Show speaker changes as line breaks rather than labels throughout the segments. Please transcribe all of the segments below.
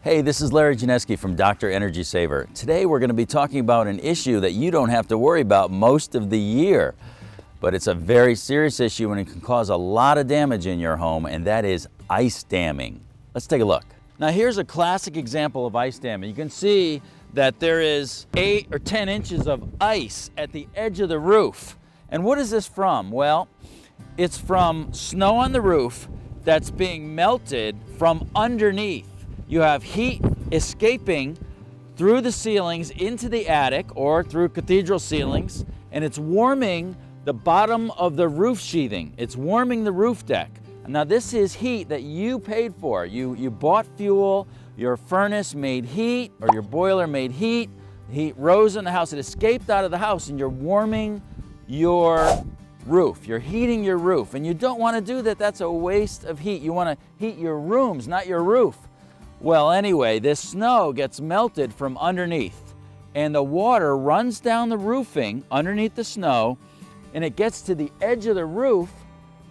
Hey, this is Larry Janeski from Dr. Energy Saver. Today we're going to be talking about an issue that you don't have to worry about most of the year, but it's a very serious issue and it can cause a lot of damage in your home, and that is ice damming. Let's take a look. Now here's a classic example of ice damming. You can see that there is 8 or 10 inches of ice at the edge of the roof. And what is this from? Well, it's from snow on the roof that's being melted from underneath. You have heat escaping through the ceilings into the attic or through cathedral ceilings, and it's warming the bottom of the roof sheathing. It's warming the roof deck. Now this is heat that you paid for. You bought fuel, your furnace made heat, or your boiler made heat. Heat rose in the house, it escaped out of the house, and you're warming your roof. You're heating your roof, and you don't want to do that. That's a waste of heat. You want to heat your rooms, not your roof. Well, anyway, this snow gets melted from underneath, and the water runs down the roofing underneath the snow, and it gets to the edge of the roof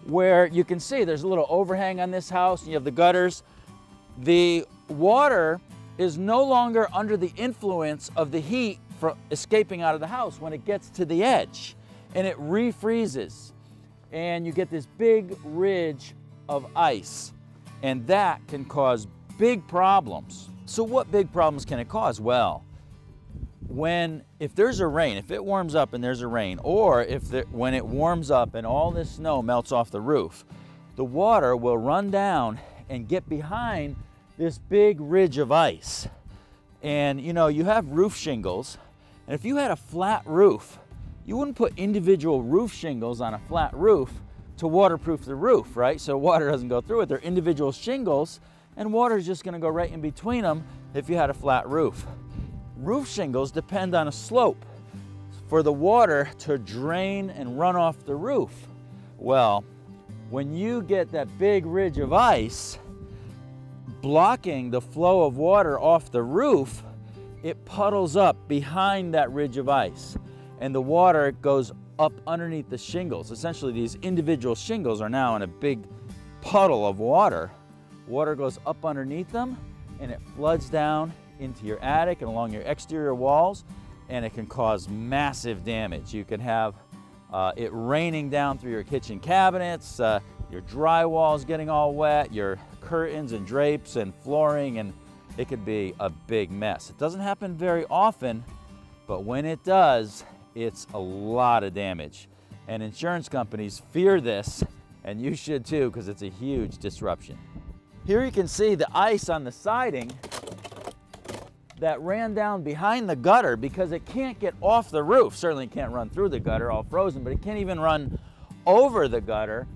where you can see there's a little overhang on this house, and you have the gutters. The water is no longer under the influence of the heat from escaping out of the house when it gets to the edge, and it refreezes, and you get this big ridge of ice, and that can cause big problems. So what big problems can it cause? Well, if there's a rain, if it warms up and there's a rain, or when it warms up and all this snow melts off the roof, the water will run down and get behind this big ridge of ice. And you have roof shingles, and if you had a flat roof, you wouldn't put individual roof shingles on a flat roof to waterproof the roof, right? So water doesn't go through it. They're individual shingles, and water is just going to go right in between them if you had a flat roof. Roof shingles depend on a slope for the water to drain and run off the roof. Well, when you get that big ridge of ice blocking the flow of water off the roof, it puddles up behind that ridge of ice, and the water goes up underneath the shingles. Essentially, these individual shingles are now in a big puddle of water. Water goes up underneath them, and it floods down into your attic and along your exterior walls, and it can cause massive damage. You can have it raining down through your kitchen cabinets, your drywall's getting all wet, your curtains and drapes and flooring, and it could be a big mess. It doesn't happen very often, but when it does, it's a lot of damage. And insurance companies fear this, and you should too, because it's a huge disruption. Here you can see the ice on the siding that ran down behind the gutter because it can't get off the roof. Certainly can't run through the gutter, all frozen, but it can't even run over the gutter.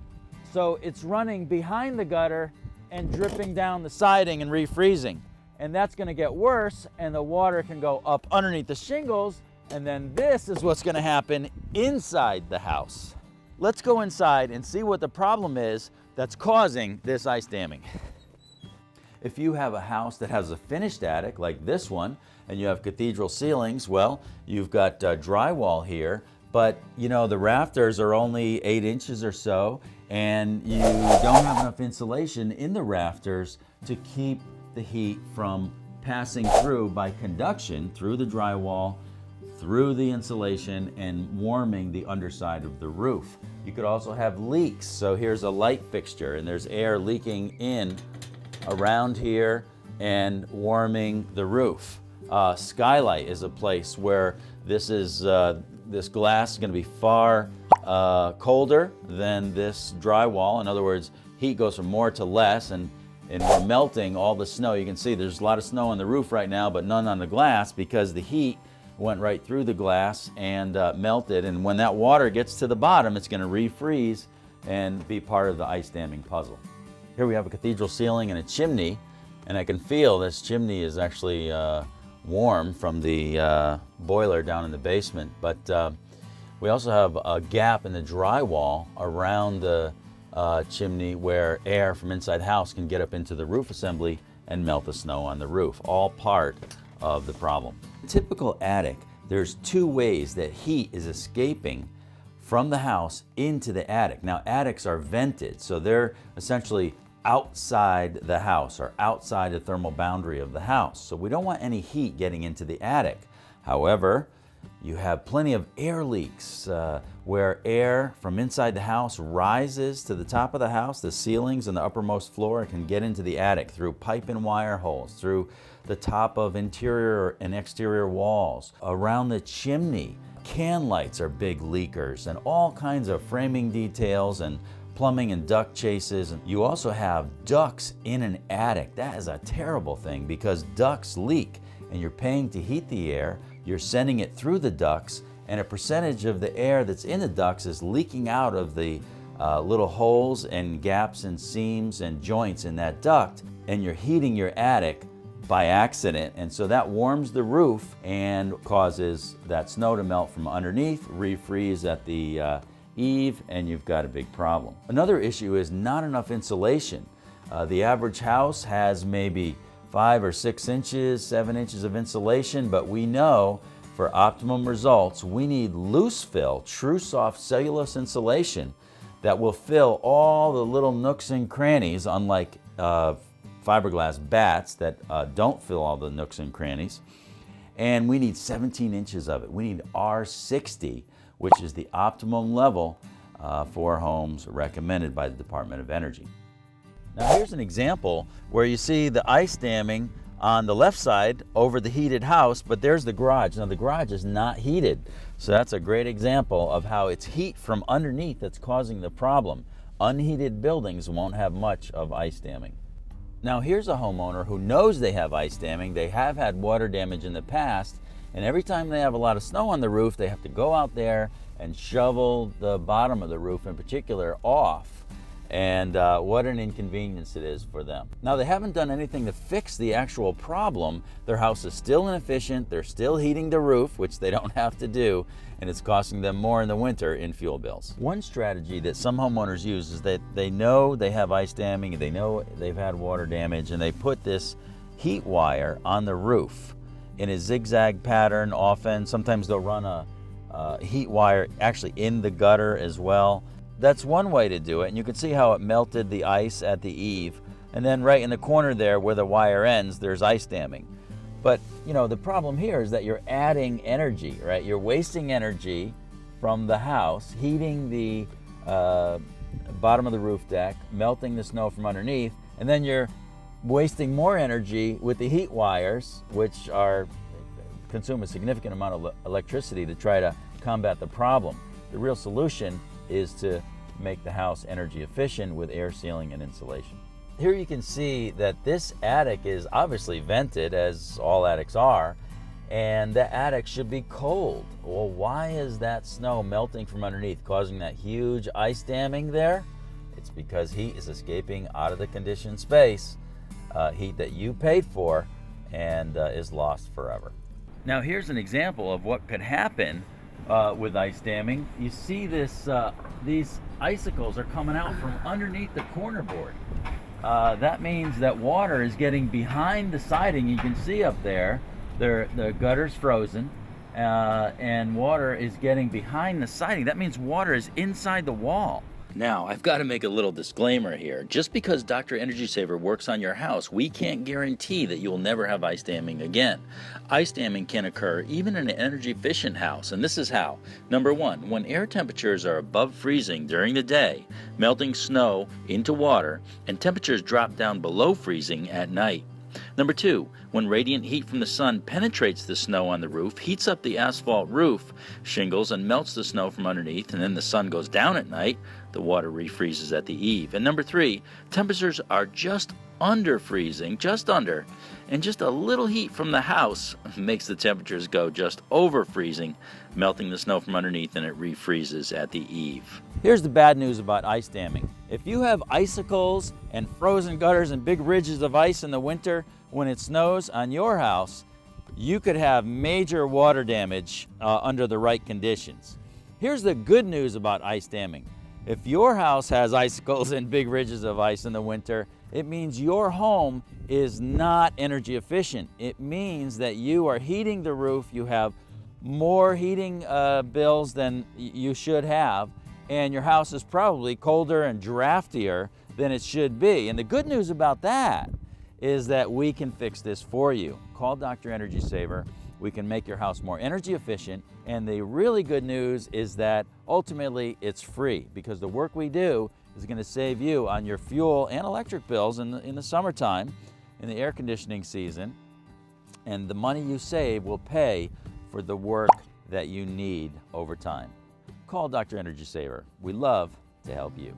So it's running behind the gutter and dripping down the siding and refreezing. And that's going to get worse, and the water can go up underneath the shingles, and then this is what's going to happen inside the house. Let's go inside and see what the problem is that's causing this ice damming. If you have a house that has a finished attic like this one, and you have cathedral ceilings, well, you've got drywall here, but the rafters are only 8 inches or so, and you don't have enough insulation in the rafters to keep the heat from passing through by conduction through the drywall, through the insulation, and warming the underside of the roof. You could also have leaks. So here's a light fixture, and there's air leaking in around here and warming the roof. Skylight is a place where this glass is going to be far colder than this drywall. In other words, heat goes from more to less, and we're melting all the snow. You can see there's a lot of snow on the roof right now, but none on the glass because the heat went right through the glass and melted. And when that water gets to the bottom, it's going to refreeze and be part of the ice damming puzzle. Here we have a cathedral ceiling and a chimney, and I can feel this chimney is actually warm from the boiler down in the basement. But we also have a gap in the drywall around the chimney where air from inside the house can get up into the roof assembly and melt the snow on the roof, all part of the problem. Typical attic, there's 2 ways that heat is escaping from the house into the attic. Now, attics are vented, so they're essentially outside the house or outside the thermal boundary of the house. So we don't want any heat getting into the attic. However, you have plenty of air leaks where air from inside the house rises to the top of the house, the ceilings and the uppermost floor, and can get into the attic through pipe and wire holes, through the top of interior and exterior walls, around the chimney. Can lights are big leakers, and all kinds of framing details and plumbing and duct chases. And you also have ducts in an attic. That is a terrible thing because ducts leak and you're paying to heat the air. You're sending it through the ducts, and a percentage of the air that's in the ducts is leaking out of the little holes and gaps and seams and joints in that duct, and you're heating your attic by accident. And so that warms the roof and causes that snow to melt from underneath, refreeze at the eave, and you've got a big problem. Another issue is not enough insulation. The average house has maybe 5 or 6 inches, 7 inches of insulation, but we know for optimum results, we need loose fill, true soft cellulose insulation that will fill all the little nooks and crannies, unlike fiberglass bats that don't fill all the nooks and crannies. And we need 17 inches of it. We need R60, which is the optimum level for homes recommended by the Department of Energy. Now here's an example where you see the ice damming on the left side over the heated house, but there's the garage. Now the garage is not heated, so that's a great example of how it's heat from underneath that's causing the problem. Unheated buildings won't have much of ice damming. Now here's a homeowner who knows they have ice damming. They have had water damage in the past, and every time they have a lot of snow on the roof, they have to go out there and shovel the bottom of the roof in particular off. And what an inconvenience it is for them. Now they haven't done anything to fix the actual problem. Their house is still inefficient. They're still heating the roof, which they don't have to do, and it's costing them more in the winter in fuel bills. One strategy that some homeowners use is that they know they have ice damming, and they know they've had water damage, and they put this heat wire on the roof in a zigzag pattern often. Sometimes they'll run a heat wire actually in the gutter as well. That's one way to do it, and you can see how it melted the ice at the eave. And then right in the corner there where the wire ends, there's ice damming. But you know, the problem here is that you're adding energy, right? You're wasting energy from the house, heating the bottom of the roof deck, melting the snow from underneath, and then you're wasting more energy with the heat wires, which consume a significant amount of electricity to try to combat the problem. The real solution is to make the house energy efficient with air sealing and insulation. Here you can see that this attic is obviously vented, as all attics are, and the attic should be cold. Well, why is that snow melting from underneath, causing that huge ice damming there? It's because heat is escaping out of the conditioned space, heat that you paid for, and is lost forever. Now here's an example of what could happen with ice damming. You see this, these icicles are coming out from underneath the corner board. That means that water is getting behind the siding. You can see up there, the gutter's frozen, and water is getting behind the siding. That means water is inside the wall. Now, I've got to make a little disclaimer here. Just because Dr. Energy Saver works on your house, we can't guarantee that you will never have ice damming again. Ice damming can occur even in an energy efficient house, and this is how. Number one, when air temperatures are above freezing during the day, melting snow into water, and temperatures drop down below freezing at night. Number two, when radiant heat from the sun penetrates the snow on the roof, heats up the asphalt roof shingles and melts the snow from underneath, and then the sun goes down at night, the water refreezes at the eave. And number three, temperatures are just under freezing, just under, and just a little heat from the house makes the temperatures go just over freezing, melting the snow from underneath, and it refreezes at the eave. Here's the bad news about ice damming. If you have icicles and frozen gutters and big ridges of ice in the winter when it snows on your house, you could have major water damage under the right conditions. Here's the good news about ice damming. If your house has icicles and big ridges of ice in the winter, it means your home is not energy efficient. It means that you are heating the roof, you have more heating bills than you should have, and your house is probably colder and draftier than it should be. And the good news about that is that we can fix this for you. Call Dr. Energy Saver. We can make your house more energy efficient. And the really good news is that ultimately it's free, because the work we do is going to save you on your fuel and electric bills in the summertime, in the air conditioning season. And the money you save will pay for the work that you need over time. Call Dr. Energy Saver. We love to help you.